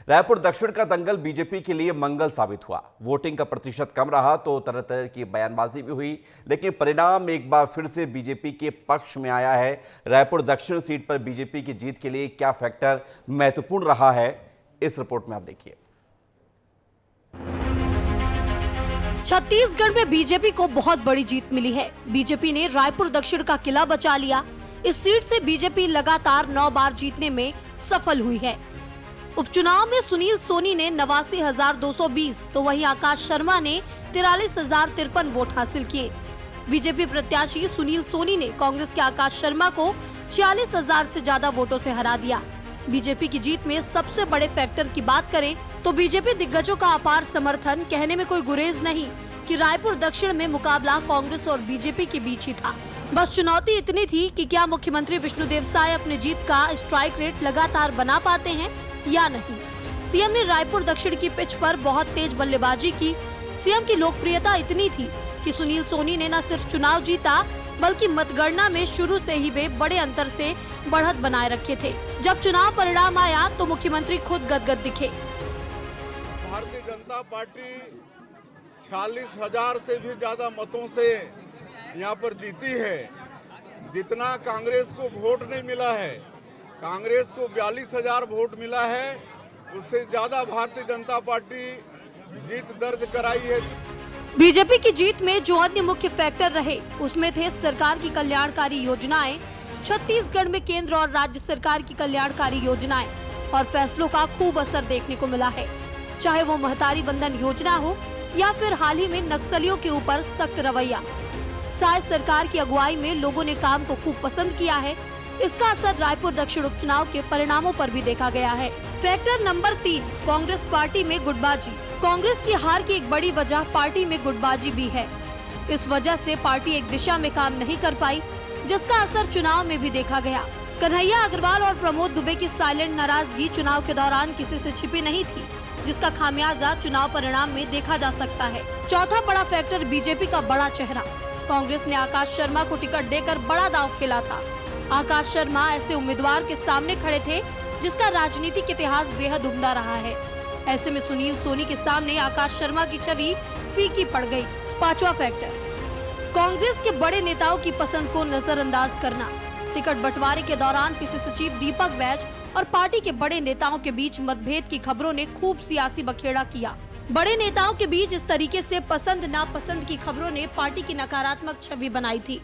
रायपुर दक्षिण का दंगल बीजेपी के लिए मंगल साबित हुआ। वोटिंग का प्रतिशत कम रहा तो तरह तरह की बयानबाजी भी हुई, लेकिन परिणाम एक बार फिर से बीजेपी के पक्ष में आया है। रायपुर दक्षिण सीट पर बीजेपी की जीत के लिए क्या फैक्टर महत्वपूर्ण रहा है, इस रिपोर्ट में आप देखिए। छत्तीसगढ़ में बीजेपी को बहुत बड़ी जीत मिली है। बीजेपी ने रायपुर दक्षिण का किला बचा लिया। इस सीट से बीजेपी लगातार 9 बार जीतने में सफल हुई है। उपचुनाव में सुनील सोनी ने 89,220 तो वहीं आकाश शर्मा ने 43,053 वोट हासिल किए। बीजेपी प्रत्याशी सुनील सोनी ने कांग्रेस के आकाश शर्मा को 46,000 से ज्यादा वोटों से हरा दिया। बीजेपी की जीत में सबसे बड़े फैक्टर की बात करें तो बीजेपी दिग्गजों का अपार समर्थन। कहने में कोई गुरेज नहीं कि रायपुर दक्षिण में मुकाबला कांग्रेस और बीजेपी के बीच ही था। बस चुनौती इतनी थी कि क्या मुख्यमंत्री विष्णुदेव साय अपनी जीत का स्ट्राइक रेट लगातार बना पाते हैं या नहीं। सीएम ने रायपुर दक्षिण की पिच पर बहुत तेज बल्लेबाजी की। सीएम की लोकप्रियता इतनी थी कि सुनील सोनी ने न सिर्फ चुनाव जीता बल्कि मतगणना में शुरू से ही वे बड़े अंतर से बढ़त बनाए रखे थे। जब चुनाव परिणाम आया तो मुख्यमंत्री खुद गदगद दिखे। भारतीय जनता पार्टी 46,000 से भी ज्यादा मतों से यहाँ पर जीती है। जितना कांग्रेस को वोट नहीं मिला है, कांग्रेस को 42,000 वोट मिला है, उससे ज्यादा भारतीय जनता पार्टी जीत दर्ज कराई है। बीजेपी की जीत में जो अन्य मुख्य फैक्टर रहे उसमें थे सरकार की कल्याणकारी योजनाएं, छत्तीसगढ़ में केंद्र और राज्य सरकार की कल्याणकारी योजनाएं और फैसलों का खूब असर देखने को मिला है। चाहे वो महतारी बंधन योजना हो या फिर हाल ही में नक्सलियों के ऊपर सख्त रवैया, साय सरकार की अगुवाई में लोगों ने काम को खूब पसंद किया है। इसका असर रायपुर दक्षिण उपचुनाव के परिणामों पर भी देखा गया है। फैक्टर नंबर 3, कांग्रेस पार्टी में गुटबाजी। कांग्रेस की हार की एक बड़ी वजह पार्टी में गुटबाजी भी है। इस वजह से पार्टी एक दिशा में काम नहीं कर पाई, जिसका असर चुनाव में भी देखा गया। कन्हैया अग्रवाल और प्रमोद दुबे की साइलेंट नाराजगी चुनाव के दौरान किसी से छिपी नहीं थी, जिसका खामियाजा चुनाव परिणाम में देखा जा सकता है। चौथा बड़ा फैक्टर बीजेपी का बड़ा चेहरा। कांग्रेस ने आकाश शर्मा को टिकट देकर बड़ा दांव खेला था। आकाश शर्मा ऐसे उम्मीदवार के सामने खड़े थे जिसका राजनीतिक इतिहास बेहद उम्दा रहा है। ऐसे में सुनील सोनी के सामने आकाश शर्मा की छवि फीकी पड़ गई। पांचवा फैक्टर, कांग्रेस के बड़े नेताओं की पसंद को नजरअंदाज करना। टिकट बंटवारे के दौरान पीसी सचिव दीपक बैज और पार्टी के बड़े नेताओं के बीच मतभेद की खबरों ने खूब सियासी बखेड़ा किया। बड़े नेताओं के बीच इस तरीके से पसंद नापसंद की खबरों ने पार्टी की नकारात्मक छवि बनाई थी।